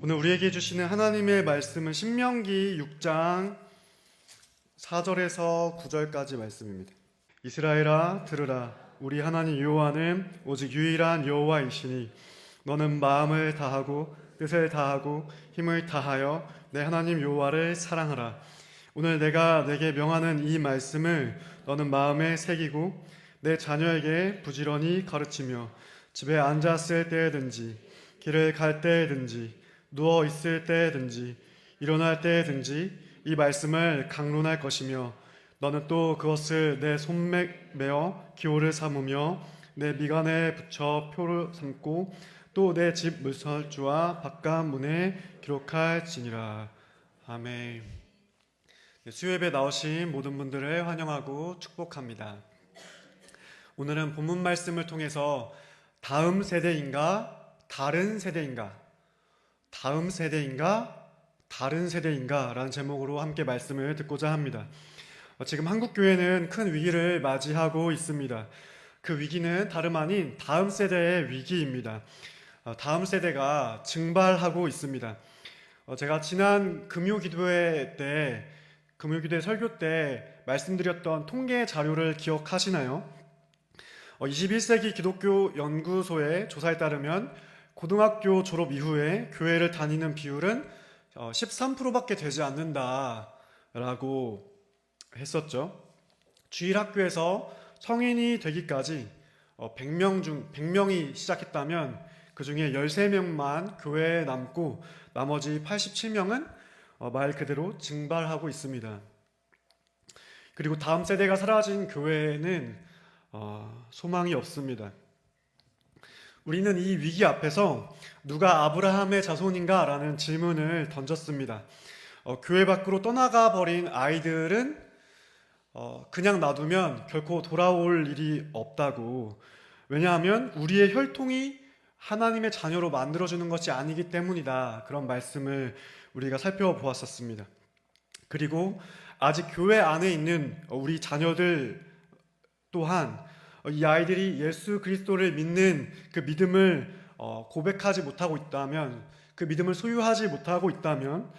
오늘 우리에게 주시는 하나님의 말씀은 신명기 6장 4절에서 9절까지 말씀입니다. 이스라엘아 들으라, 우리 하나님 여호와는 오직 유일한 여호와이시니 너는 마음을 다하고 뜻을 다하고 힘을 다하여 내 하나님 여호와를 사랑하라. 오늘 내가 내게 명하는 이 말씀을 너는 마음에 새기고 내 자녀에게 부지런히 가르치며 집에 앉았을 때든지 길을 갈 때든지 누워 있을 때든지 일어날 때든지 이 말씀을 강론할 것이며 너는 또 그것을 내 손에 메어 기호를 삼으며 내 미간에 붙여 표를 삼고 또 내 집 문설주와 바깥 문에 기록할지니라. 아멘. 수요예배 나오신 모든 분들을 환영하고 축복합니다. 오늘은 본문 말씀을 통해서 다음 세대인가 다른 세대인가, 다음 세대인가 다른 세대인가 라는 제목으로 함께 말씀을 듣고자 합니다. 지금 한국교회는 큰 위기를 맞이하고 있습니다. 그 위기는 다름 아닌 다음 세대의 위기입니다. 다음 세대가 증발하고 있습니다. 제가 지난 금요기도회 설교 때 말씀드렸던 통계 자료를 기억하시나요? 21세기 기독교 연구소의 조사에 따르면 고등학교 졸업 이후에 교회를 다니는 비율은 13%밖에 되지 않는다라고 했었죠. 주일학교에서 성인이 되기까지 100명이 시작했다면 그 중에 13명만 교회에 남고 나머지 87명은 말 그대로 증발하고 있습니다. 그리고 다음 세대가 사라진 교회에는 소망이 없습니다. 우리는 이 위기 앞에서 누가 아브라함의 자손인가? 라는 질문을 던졌습니다. 교회 밖으로 떠나가 버린 아이들은 그냥 놔두면 결코 돌아올 일이 없다고. 왜냐하면 우리의 혈통이 하나님의 자녀로 만들어주는 것이 아니기 때문이다. 그런 말씀을 우리가 살펴보았었습니다. 그리고 아직 교회 안에 있는 우리 자녀들 또한 이 아이들이 예수 그리스도를 믿는 그 믿음을 고백하지 못하고 있다면, 그 믿음을 소유하지 못하고 있다면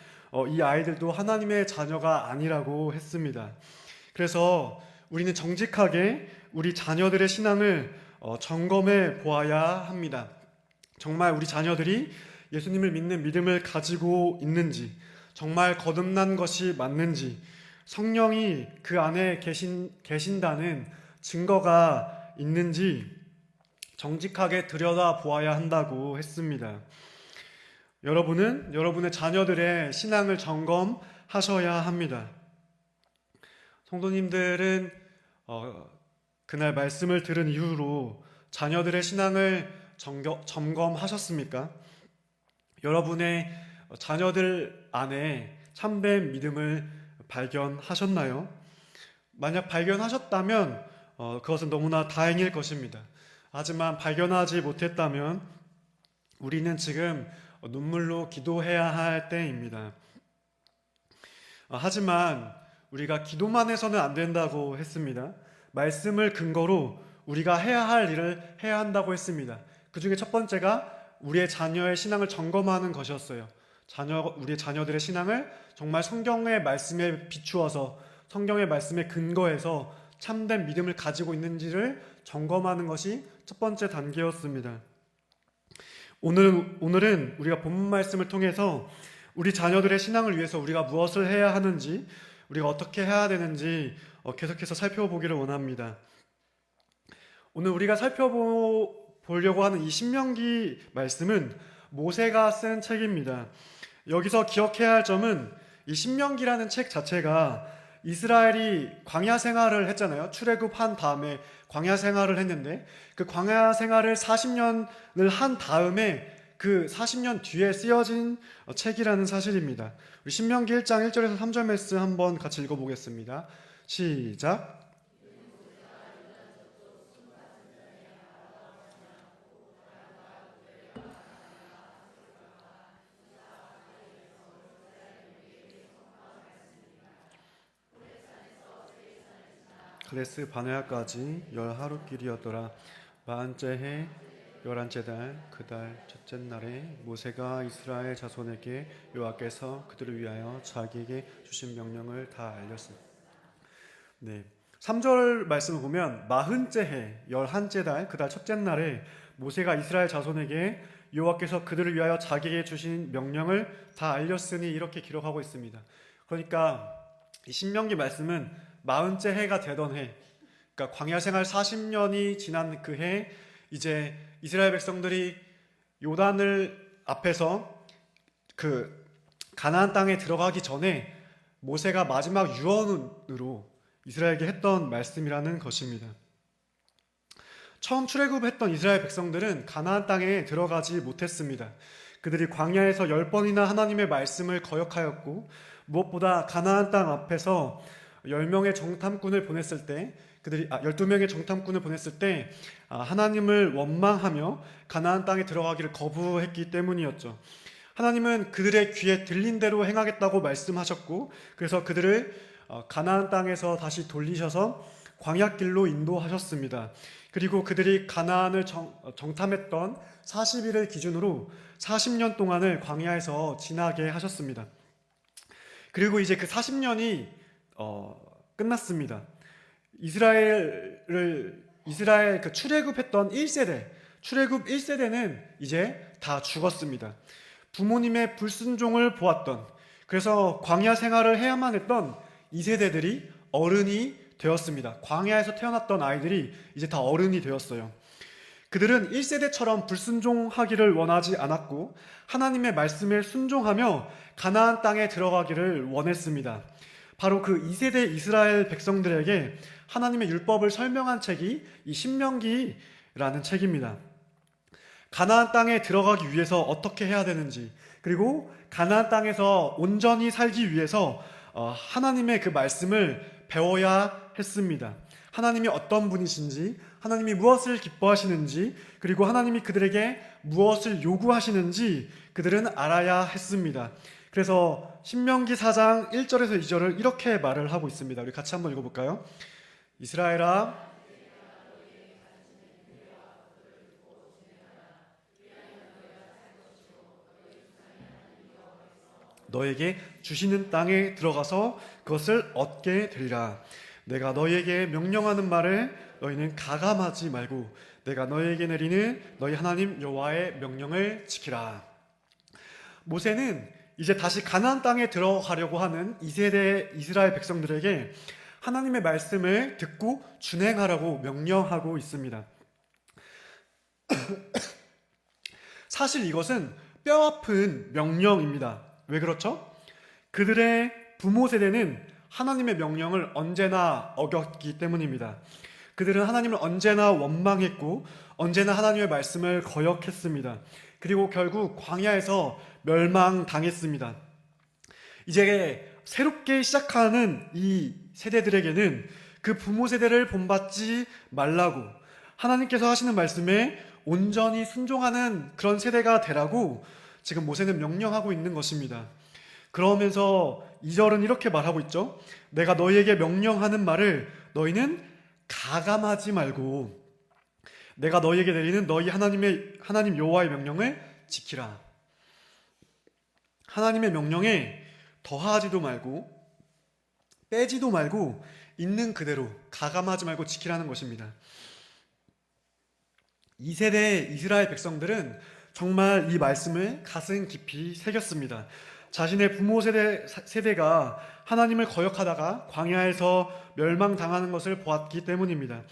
이 아이들도 하나님의 자녀가 아니라고 했습니다. 그래서 우리는 정직하게 우리 자녀들의 신앙을 점검해 보아야 합니다. 정말 우리 자녀들이 예수님을 믿는 믿음을 가지고 있는지, 정말 거듭난 것이 맞는지, 성령이 그 안에 계신다는 증거가 있는지 정직하게 들여다보아야 한다고 했습니다. 여러분은 여러분의 자녀들의 신앙을 점검하셔야 합니다. 성도님들은 그날 말씀을 들은 이후로 자녀들의 신앙을 점검하셨습니까? 여러분의 자녀들 안에 참된 믿음을 발견하셨나요? 만약 발견하셨다면 그것은 너무나 다행일 것입니다. 하지만 발견하지 못했다면 우리는 지금 눈물로 기도해야 할 때입니다. 하지만 우리가 기도만 해서는 안 된다고 했습니다. 말씀을 근거로 우리가 해야 할 일을 해야 한다고 했습니다. 그 중에 첫 번째가 우리의 자녀의 신앙을 점검하는 것이었어요. 우리의 자녀들의 신앙을 정말 성경의 말씀에 비추어서, 성경의 말씀에 근거해서 참된 믿음을 가지고 있는지를 점검하는 것이 첫 번째 단계였습니다. 오늘은 우리가 본문 말씀을 통해서 우리 자녀들의 신앙을 위해서 우리가 무엇을 해야 하는지, 우리가 어떻게 해야 되는지 계속해서 살펴보기를 원합니다. 오늘 우리가 살펴보려고 하는 이 신명기 말씀은 모세가 쓴 책입니다. 여기서 기억해야 할 점은 이 신명기라는 책 자체가 이스라엘이 광야 생활을 했잖아요. 출애굽한 다음에 광야 생활을 했는데 그 광야 생활을 40년을 한 다음에 그 40년 뒤에 쓰여진 책이라는 사실입니다. 우리 신명기 1장 1절에서 3절 말씀 한번 같이 읽어보겠습니다. 시작. 가데스 바네아까지 10하루 길이었더라. 만째 해 열한째 달 그 달 첫째 날에 모세가 이스라엘 자손에게 여호와께서 그들을 위하여 자기에게 주신 명령을 다 알렸습니다. 네. 3절 말씀을 보면 마흔째 해 열한째 달 그 달 첫째 날에 모세가 이스라엘 자손에게 여호와께서 그들을 위하여 자기에게 주신 명령을 다 알렸으니 이렇게 기록하고 있습니다. 그러니까 이 신명기 말씀은 마흔째 해가 되던 해, 그러니까 광야 생활 40년이 지난 그 해, 이제 이스라엘 백성들이 요단을 앞에서 그 가나안 땅에 들어가기 전에 모세가 마지막 유언으로 이스라엘에게 했던 말씀이라는 것입니다. 처음 출애굽했던 이스라엘 백성들은 가나안 땅에 들어가지 못했습니다. 그들이 광야에서 10번이나 하나님의 말씀을 거역하였고, 무엇보다 가나안 땅 앞에서 10명의 정탐꾼을 보냈을 때, 12명의 정탐꾼을 보냈을 때 하나님을 원망하며 가나안 땅에 들어가기를 거부했기 때문이었죠. 하나님은 그들의 귀에 들린 대로 행하겠다고 말씀하셨고, 그래서 그들을 가나안 땅에서 다시 돌리셔서 광야길로 인도하셨습니다. 그리고 그들이 가나안을 정탐했던 40일을 기준으로 40년 동안을 광야에서 지나게 하셨습니다. 그리고 이제 그 40년이 끝났습니다. 이스라엘 그 출애굽했던 1세대, 출애굽 1세대는 이제 다 죽었습니다. 부모님의 불순종을 보았던, 그래서 광야 생활을 해야만 했던 2세대들이 어른이 되었습니다. 광야에서 태어났던 아이들이 이제 다 어른이 되었어요. 그들은 1세대처럼 불순종하기를 원하지 않았고 하나님의 말씀에 순종하며 가나안 땅에 들어가기를 원했습니다. 바로 그 2세대 이스라엘 백성들에게 하나님의 율법을 설명한 책이 이 신명기라는 책입니다. 가나안 땅에 들어가기 위해서 어떻게 해야 되는지, 그리고 가나안 땅에서 온전히 살기 위해서 하나님의 그 말씀을 배워야 했습니다. 하나님이 어떤 분이신지, 하나님이 무엇을 기뻐하시는지, 그리고 하나님이 그들에게 무엇을 요구하시는지 그들은 알아야 했습니다. 그래서 신명기 4장 1절에서 2절을 이렇게 말을 하고 있습니다. 우리 같이 한번 읽어볼까요? 이스라엘아, 너에게 주시는 땅에 들어가서 그것을 얻게 되리라. 내가 너희에게 명령하는 말을 너희는 가감하지 말고 내가 너희에게 내리는 너희 하나님 여호와의 명령을 지키라. 모세는 이제 다시 가나안 땅에 들어가려고 하는 2세대 이스라엘 백성들에게 하나님의 말씀을 듣고 준행하라고 명령하고 있습니다. 사실 이것은 뼈아픈 명령입니다. 왜 그렇죠? 그들의 부모 세대는 하나님의 명령을 언제나 어겼기 때문입니다. 그들은 하나님을 언제나 원망했고 언제나 하나님의 말씀을 거역했습니다. 그리고 결국 광야에서 멸망당했습니다. 이제 새롭게 시작하는 이 세대들에게는 그 부모 세대를 본받지 말라고, 하나님께서 하시는 말씀에 온전히 순종하는 그런 세대가 되라고 지금 모세는 명령하고 있는 것입니다. 그러면서 2절은 이렇게 말하고 있죠. 내가 너희에게 명령하는 말을 너희는 가감하지 말고 내가 너희에게 내리는 너희 하나님 여호와의 명령을 지키라. 하나님의 명령에 더하지도 말고 빼지도 말고 있는 그대로 가감하지 말고 지키라는 것입니다. 2세대 이스라엘 백성들은 정말 이 말씀을 가슴 깊이 새겼습니다. 자신의 부모 세대가 하나님을 거역하다가 광야에서 멸망당하는 것을 보았기 때문입니다.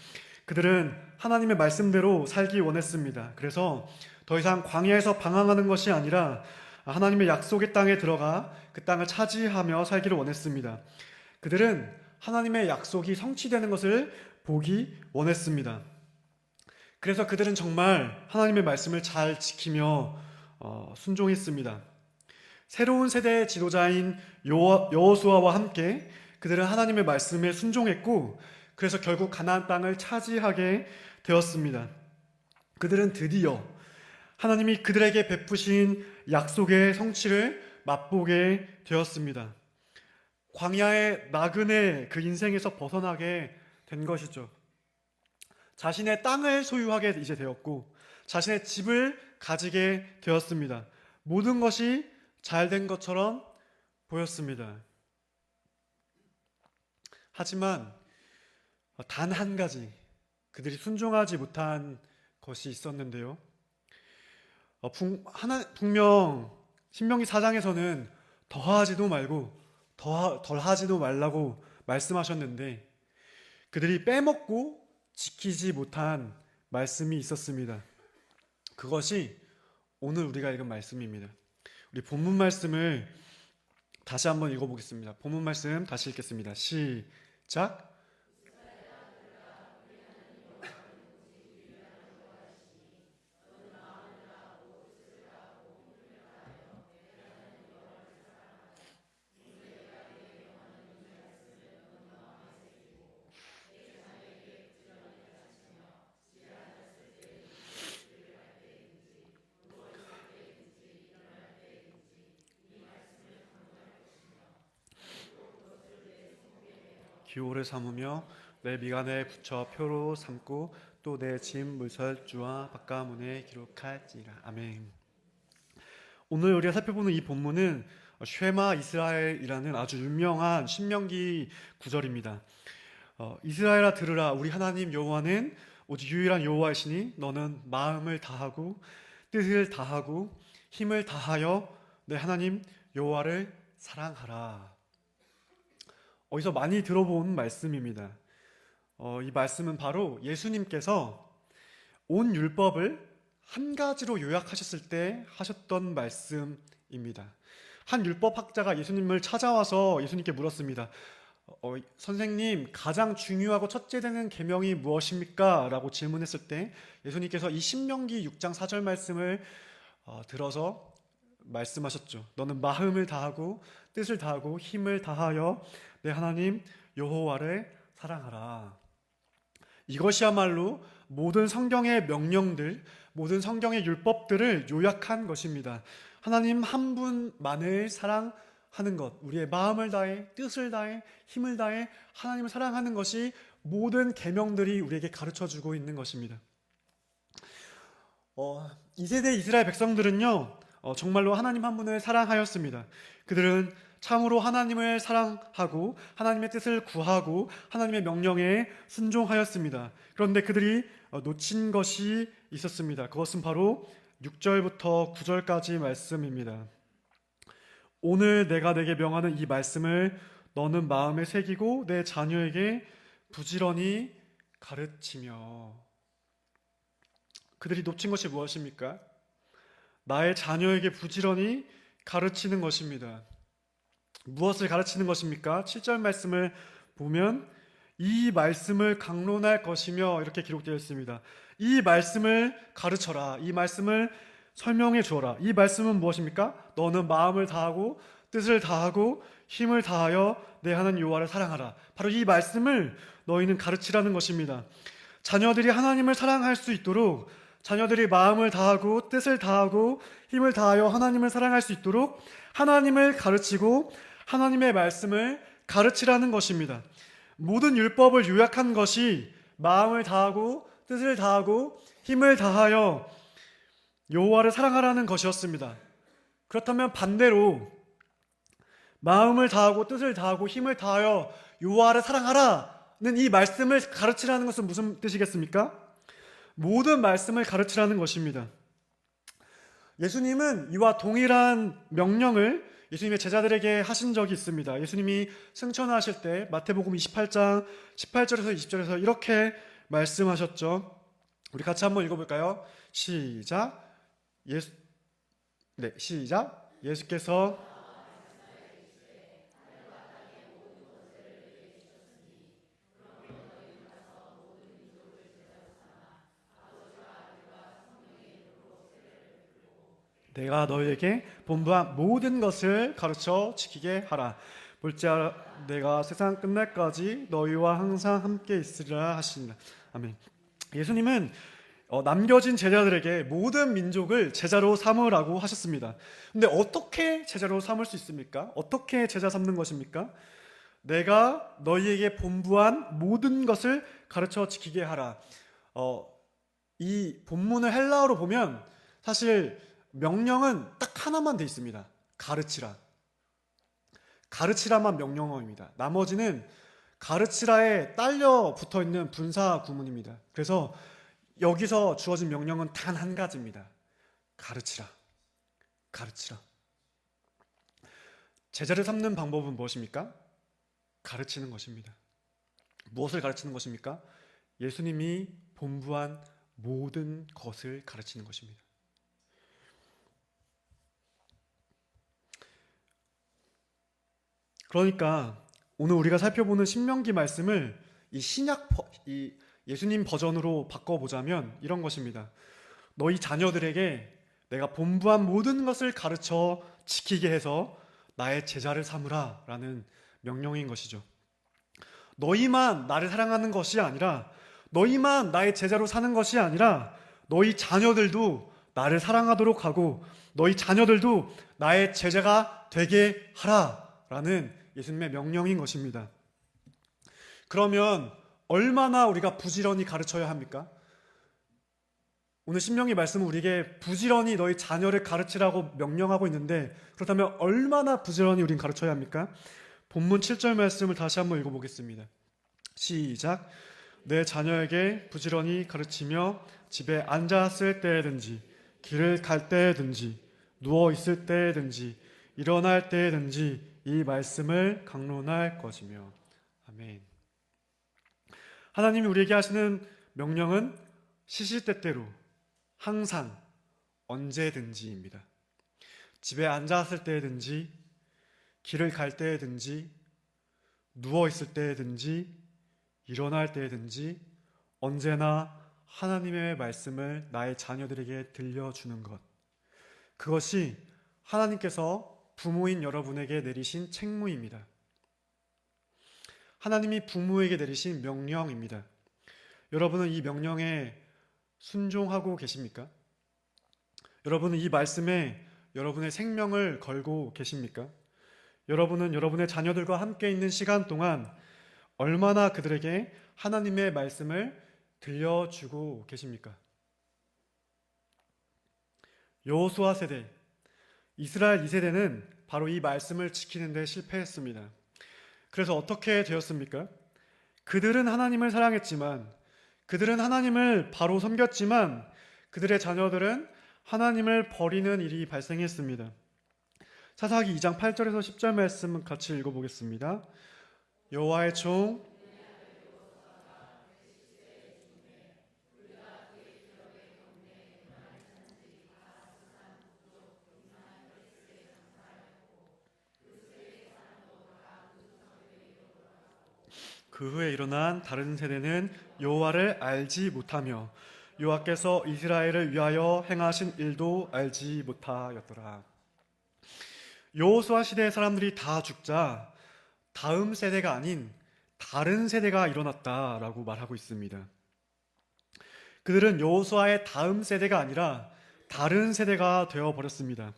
그들은 하나님의 말씀대로 살기 원했습니다. 그래서 더 이상 광야에서 방황하는 것이 아니라 하나님의 약속의 땅에 들어가 그 땅을 차지하며 살기를 원했습니다. 그들은 하나님의 약속이 성취되는 것을 보기 원했습니다. 그래서 그들은 정말 하나님의 말씀을 잘 지키며 순종했습니다. 새로운 세대의 지도자인 여호수아와 함께 그들은 하나님의 말씀에 순종했고 그래서 결국 가나안 땅을 차지하게 되었습니다. 그들은 드디어 하나님이 그들에게 베푸신 약속의 성취를 맛보게 되었습니다. 광야의 나그네 그 인생에서 벗어나게 된 것이죠. 자신의 땅을 소유하게 이제 되었고 자신의 집을 가지게 되었습니다. 모든 것이 잘 된 것처럼 보였습니다. 하지만 단 한 가지 그들이 순종하지 못한 것이 있었는데요. 분명 신명기 4장에서는 더하지도 말고 덜하지도 말라고 말씀하셨는데 그들이 빼먹고 지키지 못한 말씀이 있었습니다. 그것이 오늘 우리가 읽은 말씀입니다. 우리 본문 말씀을 다시 한번 읽어보겠습니다. 본문 말씀 다시 읽겠습니다. 시작. 기호를 삼으며 내 미간에 붙여 표로 삼고 또 내 짐 물설주와 바가문에 기록할지라. 아멘. 오늘 우리가 살펴보는 이 본문은 쉐마 이스라엘이라는 아주 유명한 신명기 구절입니다. 이스라엘아 들으라, 우리 하나님 여호와는 오직 유일한 여호와이시니 너는 마음을 다하고 뜻을 다하고 힘을 다하여 내 하나님 여호와를 사랑하라. 어디서 많이 들어본 말씀입니다. 이 말씀은 바로 예수님께서 온 율법을 한 가지로 요약하셨을 때 하셨던 말씀입니다. 한 율법학자가 예수님을 찾아와서 예수님께 물었습니다. 선생님, 가장 중요하고 첫째 되는 계명이 무엇입니까? 라고 질문했을 때 예수님께서 이 신명기 6장 4절 말씀을 들어서 말씀하셨죠. 너는 마음을 다하고 뜻을 다하고 힘을 다하여 내 하나님 여호와를 사랑하라. 이것이야말로 모든 성경의 명령들, 모든 성경의 율법들을 요약한 것입니다. 하나님 한 분만을 사랑하는 것, 우리의 마음을 다해, 뜻을 다해, 힘을 다해 하나님을 사랑하는 것이 모든 계명들이 우리에게 가르쳐주고 있는 것입니다. 이 세대 이스라엘 백성들은요, 정말로 하나님 한 분을 사랑하였습니다. 그들은 참으로 하나님을 사랑하고 하나님의 뜻을 구하고 하나님의 명령에 순종하였습니다. 그런데 그들이 놓친 것이 있었습니다. 그것은 바로 6절부터 9절까지 말씀입니다. 오늘 내가 내게 명하는 이 말씀을 너는 마음에 새기고 내 자녀에게 부지런히 가르치며. 그들이 놓친 것이 무엇입니까? 나의 자녀에게 부지런히 가르치는 것입니다. 무엇을 가르치는 것입니까? 7절 말씀을 보면 이 말씀을 강론할 것이며 이렇게 기록되어 있습니다. 이 말씀을 가르쳐라. 이 말씀을 설명해 주어라. 이 말씀은 무엇입니까? 너는 마음을 다하고 뜻을 다하고 힘을 다하여 내 하나님 여호와를 사랑하라. 바로 이 말씀을 너희는 가르치라는 것입니다. 자녀들이 하나님을 사랑할 수 있도록, 자녀들이 마음을 다하고 뜻을 다하고 힘을 다하여 하나님을 사랑할 수 있도록 하나님을 가르치고 하나님의 말씀을 가르치라는 것입니다. 모든 율법을 요약한 것이 마음을 다하고 뜻을 다하고 힘을 다하여 여호와를 사랑하라는 것이었습니다. 그렇다면 반대로 마음을 다하고 뜻을 다하고 힘을 다하여 여호와를 사랑하라는 이 말씀을 가르치라는 것은 무슨 뜻이겠습니까? 모든 말씀을 가르치라는 것입니다. 예수님은 이와 동일한 명령을 예수님의 제자들에게 하신 적이 있습니다. 예수님이 승천하실 때 마태복음 28장 18절에서 20절에서 이렇게 말씀하셨죠. 우리 같이 한번 읽어볼까요? 시작. 시작. 예수께서 내가 너희에게 본부한 모든 것을 가르쳐 지키게 하라. 볼지어다 내가 세상 끝날까지 너희와 항상 함께 있으리라 하시니라. 아멘. 예수님은 남겨진 제자들에게 모든 민족을 제자로 삼으라고 하셨습니다. 근데 어떻게 제자로 삼을 수 있습니까? 어떻게 제자 삼는 것입니까? 내가 너희에게 본부한 모든 것을 가르쳐 지키게 하라. 이 본문을 헬라어로 보면 사실 명령은 딱 하나만 돼 있습니다. 가르치라. 가르치라만 명령어입니다. 나머지는 가르치라에 딸려 붙어 있는 분사 구문입니다. 그래서 여기서 주어진 명령은 단 한 가지입니다. 가르치라. 가르치라. 제자를 삼는 방법은 무엇입니까? 가르치는 것입니다. 무엇을 가르치는 것입니까? 예수님이 본부한 모든 것을 가르치는 것입니다. 그러니까 오늘 우리가 살펴보는 신명기 말씀을 이 예수님 버전으로 바꿔보자면 이런 것입니다. 너희 자녀들에게 내가 본부한 모든 것을 가르쳐 지키게 해서 나의 제자를 삼으라 라는 명령인 것이죠. 너희만 나를 사랑하는 것이 아니라, 너희만 나의 제자로 사는 것이 아니라 너희 자녀들도 나를 사랑하도록 하고 너희 자녀들도 나의 제자가 되게 하라 라는 예수님의 명령인 것입니다. 그러면 얼마나 우리가 부지런히 가르쳐야 합니까? 오늘 신명기 말씀은 우리에게 부지런히 너희 자녀를 가르치라고 명령하고 있는데, 그렇다면 얼마나 부지런히 우린 가르쳐야 합니까? 본문 7절 말씀을 다시 한번 읽어보겠습니다. 시작. 내 자녀에게 부지런히 가르치며 집에 앉았을 때든지 길을 갈 때든지 누워 있을 때든지 일어날 때든지 이 말씀을 강론할 것이며. 아멘. 하나님이 우리에게 하시는 명령은 시시때때로 항상 언제든지입니다. 집에 앉았을 때든지 길을 갈 때든지 누워 있을 때든지 일어날 때든지 언제나 하나님의 말씀을 나의 자녀들에게 들려주는 것, 그것이 하나님께서 부모인 여러분에게 내리신 책무입니다. 하나님이 부모에게 내리신 명령입니다. 여러분은 이 명령에 순종하고 계십니까? 여러분은 이 말씀에 여러분의 생명을 걸고 계십니까? 여러분은 여러분의 자녀들과 함께 있는 시간 동안 얼마나 그들에게 하나님의 말씀을 들려주고 계십니까? 여호수아 세대, 이스라엘 2세대는 바로 이 말씀을 지키는 데 실패했습니다. 그래서 어떻게 되었습니까? 그들은 하나님을 사랑했지만, 그들은 하나님을 바로 섬겼지만 그들의 자녀들은 하나님을 버리는 일이 발생했습니다. 사사기 2장 8절에서 10절 말씀 같이 읽어보겠습니다. 여호와의 종 그 후에 일어난 다른 세대는 여호와를 알지 못하며 여호와께서 이스라엘을 위하여 행하신 일도 알지 못하였더라. 여호수아 시대의 사람들이 다 죽자 다음 세대가 아닌 다른 세대가 일어났다라고 말하고 있습니다. 그들은 여호수아의 다음 세대가 아니라 다른 세대가 되어버렸습니다.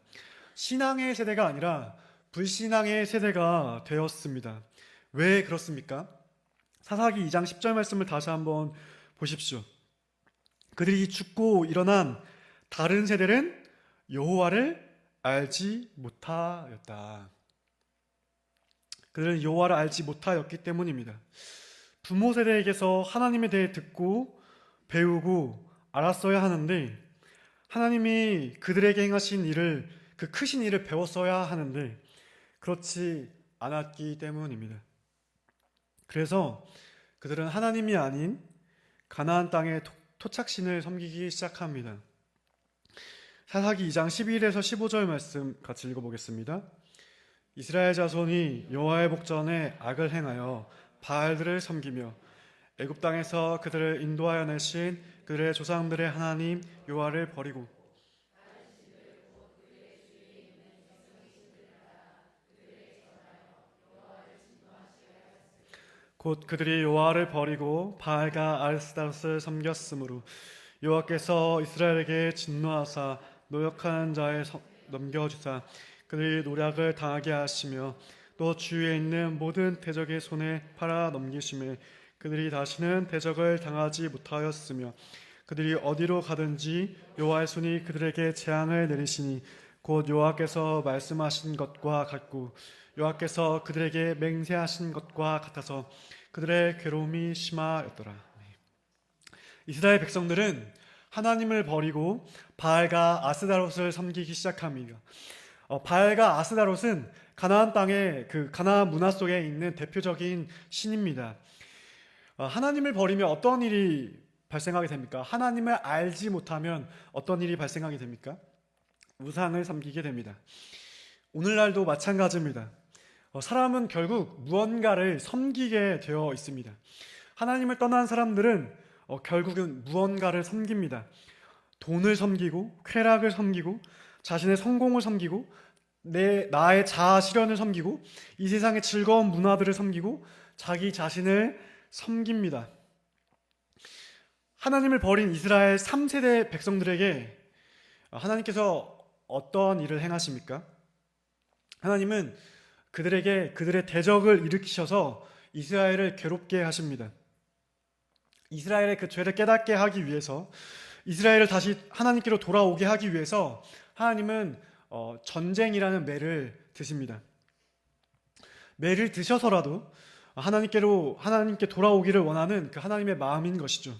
신앙의 세대가 아니라 불신앙의 세대가 되었습니다. 왜 그렇습니까? 사사기 2장 10절 말씀을 다시 한번 보십시오. 그들이 죽고 일어난 다른 세대는 여호와를 알지 못하였다. 그들은 여호와를 알지 못하였기 때문입니다. 부모 세대에게서 하나님에 대해 듣고 배우고 알았어야 하는데, 하나님이 그들에게 행하신 일을, 그 크신 일을 배웠어야 하는데 그렇지 않았기 때문입니다. 그래서 그들은 하나님이 아닌 가나안 땅의 토착신을 섬기기 시작합니다. 사사기 2장 11에서 15절 말씀 같이 읽어보겠습니다. 이스라엘 자손이 여호와의 복전에 악을 행하여 바알들을 섬기며 애굽 땅에서 그들을 인도하여 내신 그들의 조상들의 하나님 여호와를 버리고 곧 그들이 여호와를 버리고 바알과 아스타롯을 섬겼으므로 여호와께서 이스라엘에게 진노하사 노역한 자에 넘겨주사 그들이 노략을 당하게 하시며 또 주위에 있는 모든 대적의 손에 팔아 넘기심에 그들이 다시는 대적을 당하지 못하였으며 그들이 어디로 가든지 여호와의 손이 그들에게 재앙을 내리시니 곧 여호와께서 말씀하신 것과 같고 여호와께서 그들에게 맹세하신 것과 같아서 그들의 괴로움이 심하였더라. 이스라엘 백성들은 하나님을 버리고 바알과 아스다롯을 섬기기 시작합니다. 바알과 아스다롯은 가나안 땅의 그 가나안 문화 속에 있는 대표적인 신입니다. 하나님을 버리면 어떤 일이 발생하게 됩니까? 하나님을 알지 못하면 어떤 일이 발생하게 됩니까? 우상을 섬기게 됩니다. 오늘날도 마찬가지입니다. 사람은 결국 무언가를 섬기게 되어 있습니다. 하나님을 떠난 사람들은 결국은 무언가를 섬깁니다. 돈을 섬기고 쾌락을 섬기고 자신의 성공을 섬기고 나의 자아 실현을 섬기고 이 세상의 즐거운 문화들을 섬기고 자기 자신을 섬깁니다. 하나님을 버린 이스라엘 3세대 백성들에게 하나님께서 어떤 일을 행하십니까? 하나님은 그들에게 그들의 대적을 일으키셔서 이스라엘을 괴롭게 하십니다. 이스라엘의 그 죄를 깨닫게 하기 위해서, 이스라엘을 다시 하나님께로 돌아오게 하기 위해서 하나님은 전쟁이라는 매를 드십니다. 매를 드셔서라도 하나님께 돌아오기를 원하는 그 하나님의 마음인 것이죠.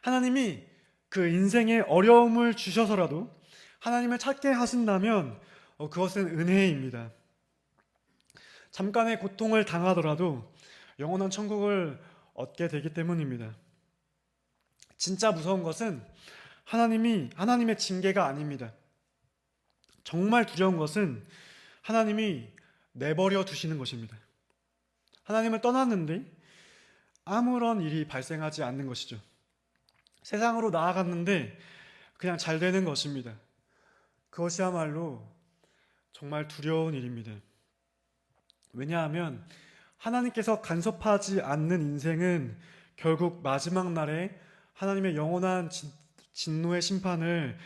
하나님이 그 인생에 어려움을 주셔서라도 하나님을 찾게 하신다면 그것은 은혜입니다. 잠깐의 고통을 당하더라도 영원한 천국을 얻게 되기 때문입니다. 진짜 무서운 것은 하나님의 징계가 아닙니다. 정말 두려운 것은 하나님이 내버려 두시는 것입니다. 하나님을 떠났는데 아무런 일이 발생하지 않는 것이죠. 세상으로 나아갔는데 그냥 잘 되는 것입니다. 그것이야말로 정말 두려운 일입니다. 왜냐하면 하나님께서 간섭하지 않는 인생은 결국 마지막 날에 하나님의 영원한 진노의 심판을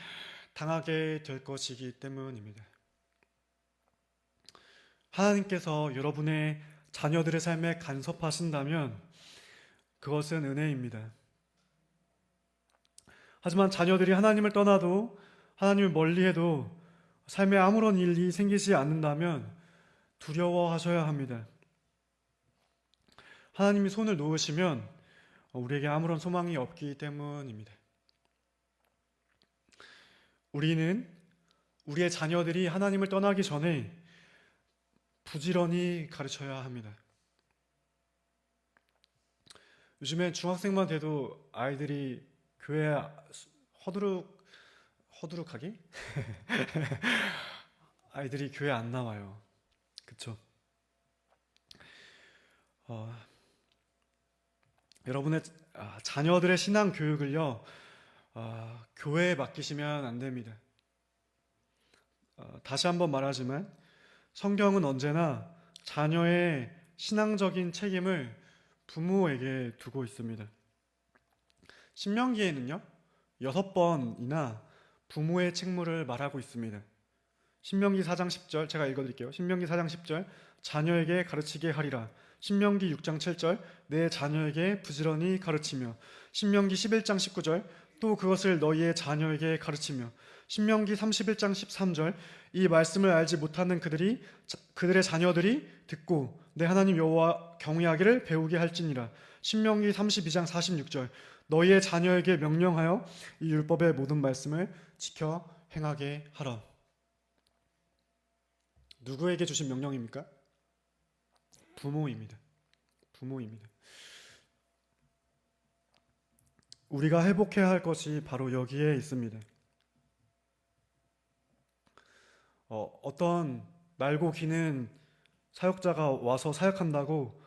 당하게 될 것이기 때문입니다. 하나님께서 여러분의 자녀들의 삶에 간섭하신다면 그것은 은혜입니다. 하지만 자녀들이 하나님을 떠나도 하나님을 멀리해도 삶에 아무런 일이 생기지 않는다면 두려워하셔야 합니다. 하나님이 손을 놓으시면 우리에게 아무런 소망이 없기 때문입니다. 우리는 우리의 자녀들이 하나님을 떠나기 전에 부지런히 가르쳐야 합니다. 요즘에 중학생만 돼도 아이들이 교회 허두룩하게 아이들이 교회 안 나와요. 그쵸? 여러분의 자녀들의 신앙 교육을요, 교회에 맡기시면 안 됩니다. 다시 한번 말하지만 성경은 언제나 자녀의 신앙적인 책임을 부모에게 두고 있습니다. 신명기에는요 6번이나 부모의 책무를 말하고 있습니다. 신명기 4장 10절 제가 읽어드릴게요. 신명기 4장 10절 자녀에게 가르치게 하리라. 신명기 6장 7절 내 자녀에게 부지런히 가르치며, 신명기 11장 19절 또 그것을 너희의 자녀에게 가르치며, 신명기 31장 13절 이 말씀을 알지 못하는 그들의 자녀들이 듣고 내 하나님 여호와 경외하기를 배우게 할지니라. 신명기 32장 46절 너희의 자녀에게 명령하여 이 율법의 모든 말씀을 지켜 행하게 하라. 누구에게 주신 명령입니까? 부모입니다. 부모입니다. 우리가 회복해야 할 것이 바로 여기에 있습니다. 어떤 날고 기는 사역자가 와서 사역한다고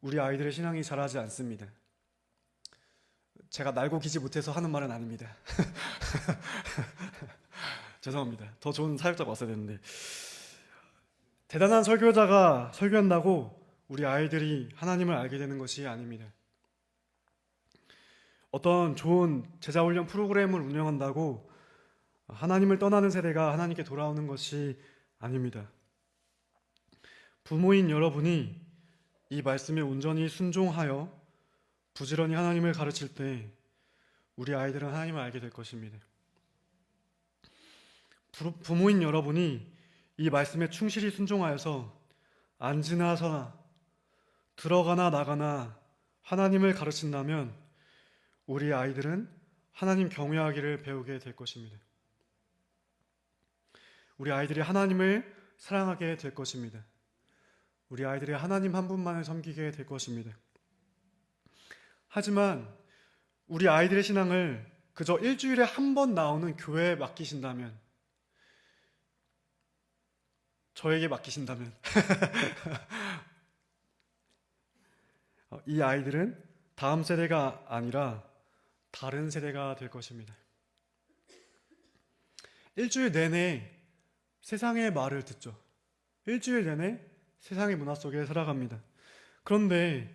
우리 아이들의 신앙이 자라지 않습니다. 제가 날고 기지 못해서 하는 말은 아닙니다. 죄송합니다. 더 좋은 사역자가 왔어야 되는데, 대단한 설교자가 설교한다고 우리 아이들이 하나님을 알게 되는 것이 아닙니다. 어떤 좋은 제자훈련 프로그램을 운영한다고 하나님을 떠나는 세대가 하나님께 돌아오는 것이 아닙니다. 부모인 여러분이 이 말씀에 온전히 순종하여 부지런히 하나님을 가르칠 때 우리 아이들은 하나님을 알게 될 것입니다. 부모인 여러분이 이 말씀에 충실히 순종하여서 앉으나 서나 들어가나 나가나 하나님을 가르친다면 우리 아이들은 하나님 경외하기를 배우게 될 것입니다. 우리 아이들이 하나님을 사랑하게 될 것입니다. 우리 아이들이 하나님 한 분만을 섬기게 될 것입니다. 하지만 우리 아이들의 신앙을 그저 일주일에 한 번 나오는 교회에 맡기신다면, 저에게 맡기신다면 이 아이들은 다음 세대가 아니라 다른 세대가 될 것입니다. 일주일 내내 세상의 말을 듣죠. 일주일 내내 세상의 문화 속에 살아갑니다. 그런데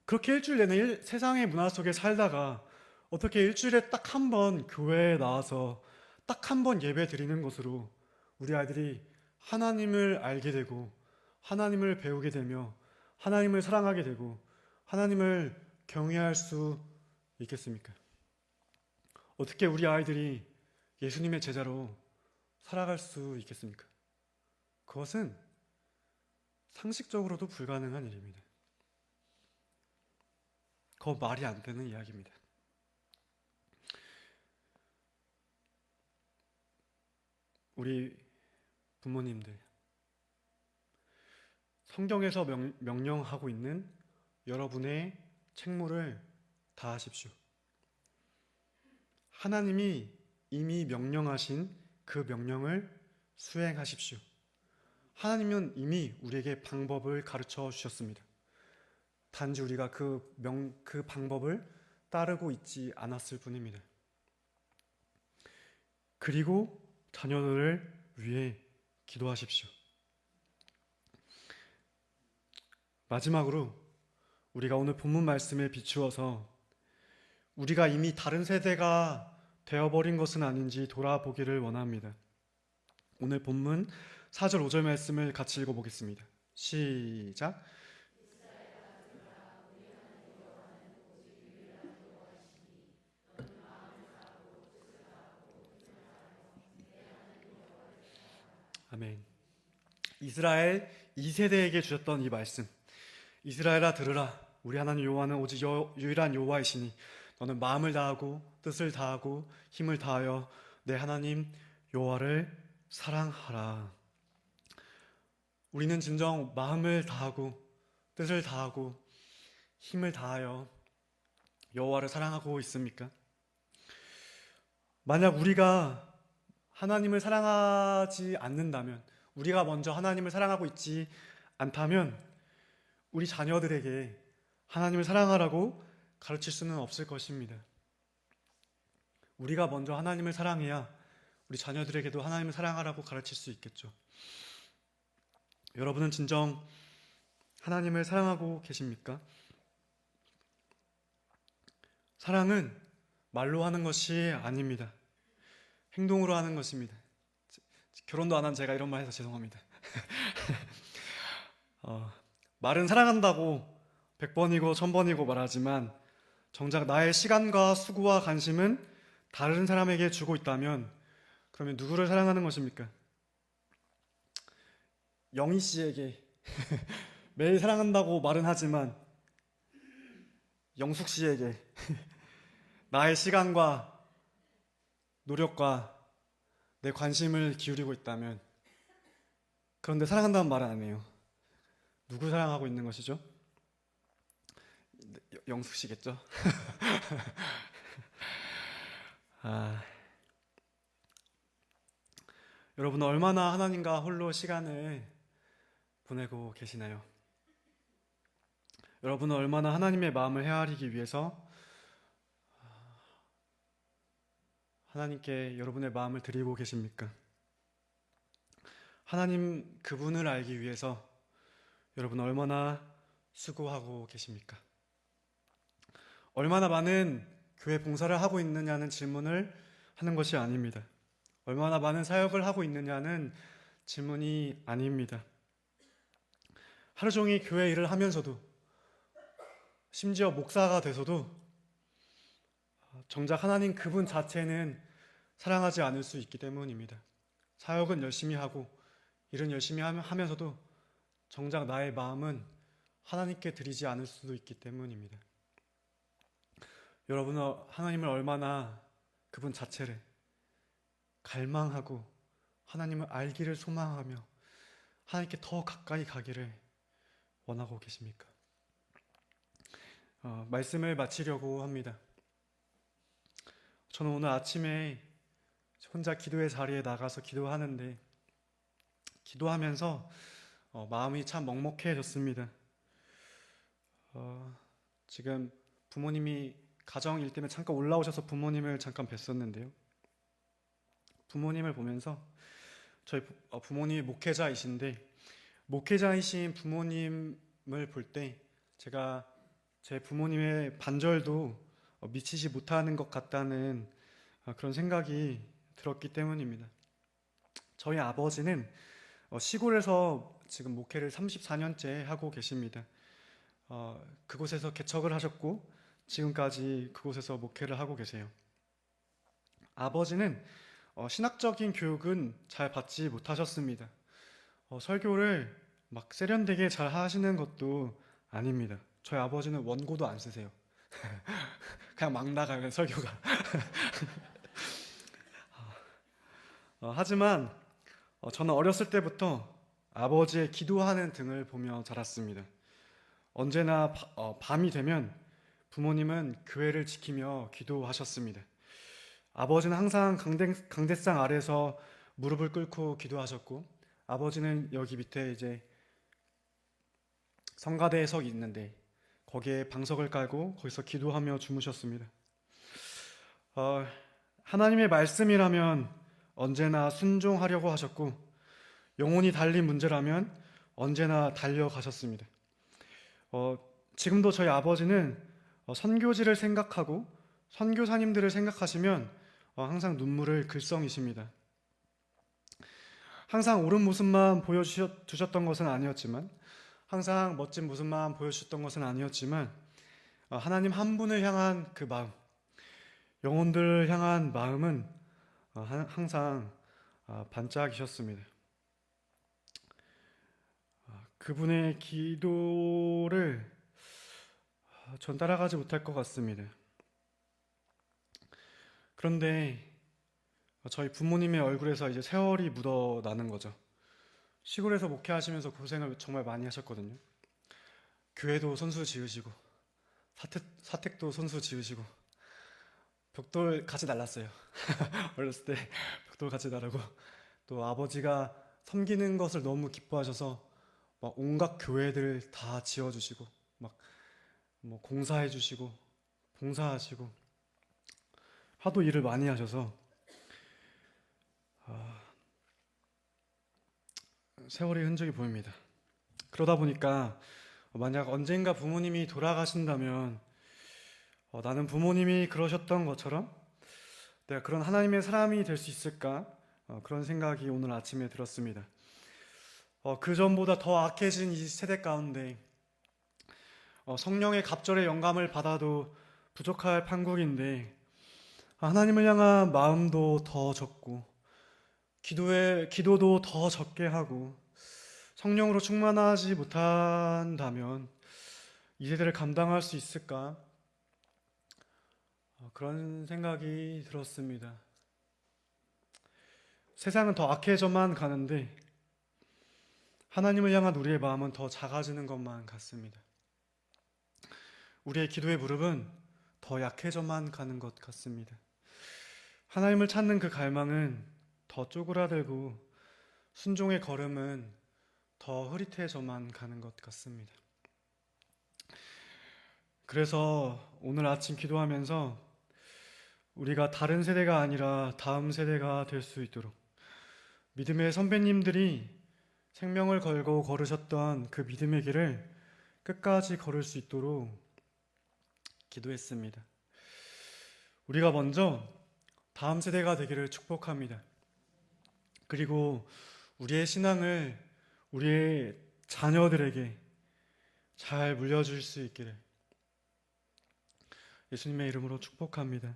그렇게 일주일 내내 세상의 문화 속에 살다가 어떻게 일주일에 딱 한 번 교회에 나와서 딱 한 번 예배 드리는 것으로 우리 아이들이 하나님을 알게 되고 하나님을 배우게 되며 하나님을 사랑하게 되고 하나님을 경외할 수 있겠습니까? 어떻게 우리 아이들이 예수님의 제자로 살아갈 수 있겠습니까? 그것은 상식적으로도 불가능한 일입니다. 그거 말이 안 되는 이야기입니다. 우리 부모님들, 성경에서 명령하고 있는 여러분의 책무를 다하십시오. 하나님이 이미 명령하신 그 명령을 수행하십시오. 하나님은 이미 우리에게 방법을 가르쳐 주셨습니다. 단지 우리가 그 방법을 따르고 있지 않았을 뿐입니다. 그리고 자녀들을 위해 기도하십시오. 마지막으로 우리가 오늘 본문 말씀에 비추어서 우리가 이미 다른 세대가 되어버린 것은 아닌지 돌아보기를 원합니다. 오늘 본문 4절 5절 말씀을 같이 읽어보겠습니다. 시작. 아멘. 이스라엘 2세대에게 주셨던 이 말씀, 이스라엘아 들으라, 우리 하나님 여호와는 오직 유일한 여호와이시니 너는 마음을 다하고 뜻을 다하고 힘을 다하여 내 하나님 여호와를 사랑하라. 우리는 진정 마음을 다하고 뜻을 다하고 힘을 다하여 여호와를 사랑하고 있습니까? 만약 우리가 하나님을 사랑하지 않는다면, 우리가 먼저 하나님을 사랑하고 있지 않다면 우리 자녀들에게 하나님을 사랑하라고 가르칠 수는 없을 것입니다. 우리가 먼저 하나님을 사랑해야 우리 자녀들에게도 하나님을 사랑하라고 가르칠 수 있겠죠. 여러분은 진정 하나님을 사랑하고 계십니까? 사랑은 말로 하는 것이 아닙니다. 행동으로 하는 것입니다. 결혼도 안 한 제가 이런 말 해서 죄송합니다. 말은 사랑한다고 100번이고 1000번이고 말하지만 정작 나의 시간과 수고와 관심은 다른 사람에게 주고 있다면 그러면 누구를 사랑하는 것입니까? 영희 씨에게 매일 사랑한다고 말은 하지만 영숙 씨에게 나의 시간과 노력과 내 관심을 기울이고 있다면, 그런데 사랑한다는 말은 안 해요. 누구 사랑하고 있는 것이죠? 영숙 씨겠죠? 여러분은 얼마나 하나님과 홀로 시간을 보내고 계시나요? 여러분은 얼마나 하나님의 마음을 헤아리기 위해서 하나님께 여러분의 마음을 드리고 계십니까? 하나님 그분을 알기 위해서 여러분 얼마나 수고하고 계십니까? 얼마나 많은 교회 봉사를 하고 있느냐는 질문을 하는 것이 아닙니다. 얼마나 많은 사역을 하고 있느냐는 질문이 아닙니다. 하루 종일 교회 일을 하면서도, 심지어 목사가 돼서도 정작 하나님 그분 자체는 사랑하지 않을 수 있기 때문입니다. 사역은 열심히 하고 일은 열심히 하면서도 정작 나의 마음은 하나님께 드리지 않을 수도 있기 때문입니다. 여러분은 하나님을 얼마나 그분 자체를 갈망하고 하나님을 알기를 소망하며 하나님께 더 가까이 가기를 원하고 계십니까? 말씀을 마치려고 합니다. 저는 오늘 아침에 혼자 기도의 자리에 나가서 기도하는데 기도하면서 마음이 참 먹먹해졌습니다. 지금 부모님이 가정 일 때문에 잠깐 올라오셔서 부모님을 잠깐 뵀었는데요. 부모님을 보면서 저희 부모님이 목회자이신데 목회자이신 부모님을 볼 때 제가 제 부모님의 반절도 미치지 못하는 것 같다는 그런 생각이 들었기 때문입니다. 저희 아버지는 시골에서 지금 목회를 34년째 하고 계십니다. 그곳에서 개척을 하셨고 지금까지 그곳에서 목회를 하고 계세요. 아버지는 신학적인 교육은 잘 받지 못하셨습니다. 설교를 막 세련되게 잘 하시는 것도 아닙니다. 저희 아버지는 원고도 안 쓰세요. 그냥 막 나가요, 설교가. 하지만 저는 어렸을 때부터 아버지의 기도하는 등을 보며 자랐습니다. 언제나 밤이 되면 부모님은 교회를 지키며 기도하셨습니다. 아버지는 항상 강대상 아래서 무릎을 꿇고 기도하셨고 아버지는 여기 밑에 이제 성가대에 서 있는데 거기에 방석을 깔고 거기서 기도하며 주무셨습니다. 하나님의 말씀이라면 언제나 순종하려고 하셨고 영혼이 달린 문제라면 언제나 달려가셨습니다. 지금도 저희 아버지는 선교지를 생각하고 선교사님들을 생각하시면 항상 눈물을 글썽이십니다. 항상 옳은 모습만 보여주셨던 것은 아니었지만 항상 멋진 모습만 보여주셨던 것은 아니었지만 하나님 한 분을 향한 그 마음, 영혼들을 향한 마음은 항상 반짝이셨습니다. 그분의 기도를 전 따라가지 못할 것 같습니다. 그런데 저희 부모님의 얼굴에서 이제 세월이 묻어나는 거죠. 시골에서 목회하시면서 고생을 정말 많이 하셨거든요. 교회도 손수 지으시고 사택도 손수 지으시고 벽돌 같이 날랐어요. 어렸을 때 벽돌 같이 나르고 또 아버지가 섬기는 것을 너무 기뻐하셔서 막 온갖 교회들 다 지어주시고 막 뭐 공사해주시고 봉사하시고 하도 일을 많이 하셔서 세월의 흔적이 보입니다. 그러다 보니까 만약 언젠가 부모님이 돌아가신다면 나는 부모님이 그러셨던 것처럼 내가 그런 하나님의 사람이 될 수 있을까? 그런 생각이 오늘 아침에 들었습니다. 그 전보다 더 악해진 이 세대 가운데 성령의 갑절의 영감을 받아도 부족할 판국인데 하나님을 향한 마음도 더 적고 기도도 더 적게 하고 성령으로 충만하지 못한다면 이 세대를 감당할 수 있을까? 그런 생각이 들었습니다. 세상은 더 악해져만 가는데 하나님을 향한 우리의 마음은 더 작아지는 것만 같습니다. 우리의 기도의 무릎은 더 약해져만 가는 것 같습니다. 하나님을 찾는 그 갈망은 더 쪼그라들고 순종의 걸음은 더 흐릿해져만 가는 것 같습니다. 그래서 오늘 아침 기도하면서 우리가 다른 세대가 아니라 다음 세대가 될 수 있도록 믿음의 선배님들이 생명을 걸고 걸으셨던 그 믿음의 길을 끝까지 걸을 수 있도록 기도했습니다. 우리가 먼저 다음 세대가 되기를 축복합니다. 그리고 우리의 신앙을 우리의 자녀들에게 잘 물려줄 수 있기를 예수님의 이름으로 축복합니다.